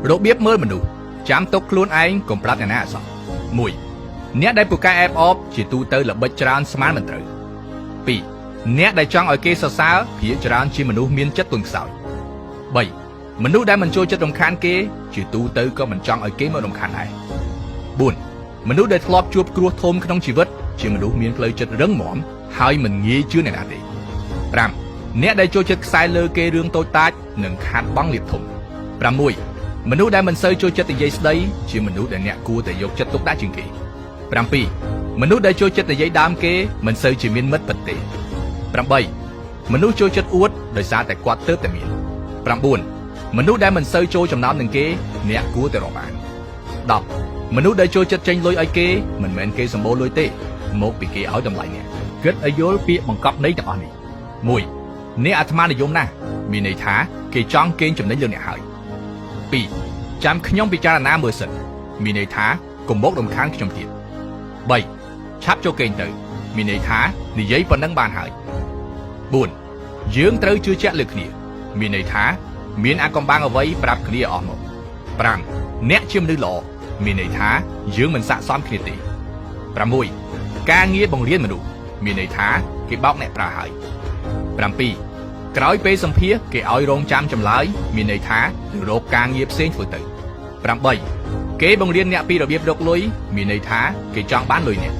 របៀបមើលមនុស្សចាំទុកខ្លួនឯងកុំប្រាប់អ្នកណាអសោះ 1. អ្នកដែលពូកែអែបអបជាទូទៅល្បិចច្រើនស្មានមិនត្រូវ 2. អ្នកដែលចង់ឲ្យគេសរសើរភាគច្រើនជាមនុស្សមានចិត្តទន់ខ្សោយ 3. មនុស្សដែលមិនចូលចិត្តរំខានគេជាទូទៅក៏មិនចង់ឲ្យគេមករំខានដែរ 4. មនុស្សដែលធ្លាប់ជួបគ្រោះធំក្នុងជីវិតជាមនុស្សមានផ្លូវចិត្តរឹងមាំហើយមិនងាយជឿអ្នកណាទេ 5. អ្នកដែលចូលចិត្តខ្សែលើគេរឿងតូចតាចនិងខាតបង់លៀបធំ 6. មនុស្សដែលមិនសូវចូលចិត្តនិយាយស្ដីជាមនុស្សដែលអ្នកគួរតែយកចិត្តទុកដាក់ជាងគេ 7. មនុស្សដែលចូលចិត្តនិយាយដើមគេមិនសូវជាមានមិត្តពិតទេ 8. មនុស្សចូលចិត្តអួតដោយសារតែគាត់ទើបតែមាន 9. មនុស្សដែលមិនសូវចូលចំណោមនឹងគេអ្នកគួរតែរាប់អាន 10. មនុស្សដែលចូលចិត្តចេញលុយឲ្យគេមិនមែនគេសម្បូរលុយទេមកពីគេឲ្យតម្លៃអ្នកគិតឲ្យយល់ពាក្យបង្កប់ន័យទាំងអស់នេះ 1. អ្នកអាត្មានិយមណាស់មានន័យថាគេចង់កេងចំណេញលើអ្នកហើយ 2. ចាំខ្ញុំពិចារណាមើលសិនមានន័យថាកុំមករំខានខ្ញុំទៀត 3. ឆាប់ចូលកេងទៅមានន័យថានិយាយប៉ុណ្ណឹងបានហើយ 4. យើងត្រូវជឿជាក់លើគ្នាមានន័យថាមានអាកំបាំងអ្វីប្រាប់គ្នាអស់មក 5. អ្នកជាមនុស្សល្អមានន័យថាយើងមិនស័ក្តិសមគ្នាទេ 6. ការងារបង្រៀនមនុស្សមានន័យថាគេបោកអ្នកប្រើហើយ 7. ក្រោយពេលសម្ភាសគេឲ្យរងចាំចម្លើយមានន័យថារកការងារផ្សេងធ្វើទៅ 8. គេបង្រៀនអ្នកពីរបៀបរកលុយមានន័យថាគេចង់បានលុយអ្នក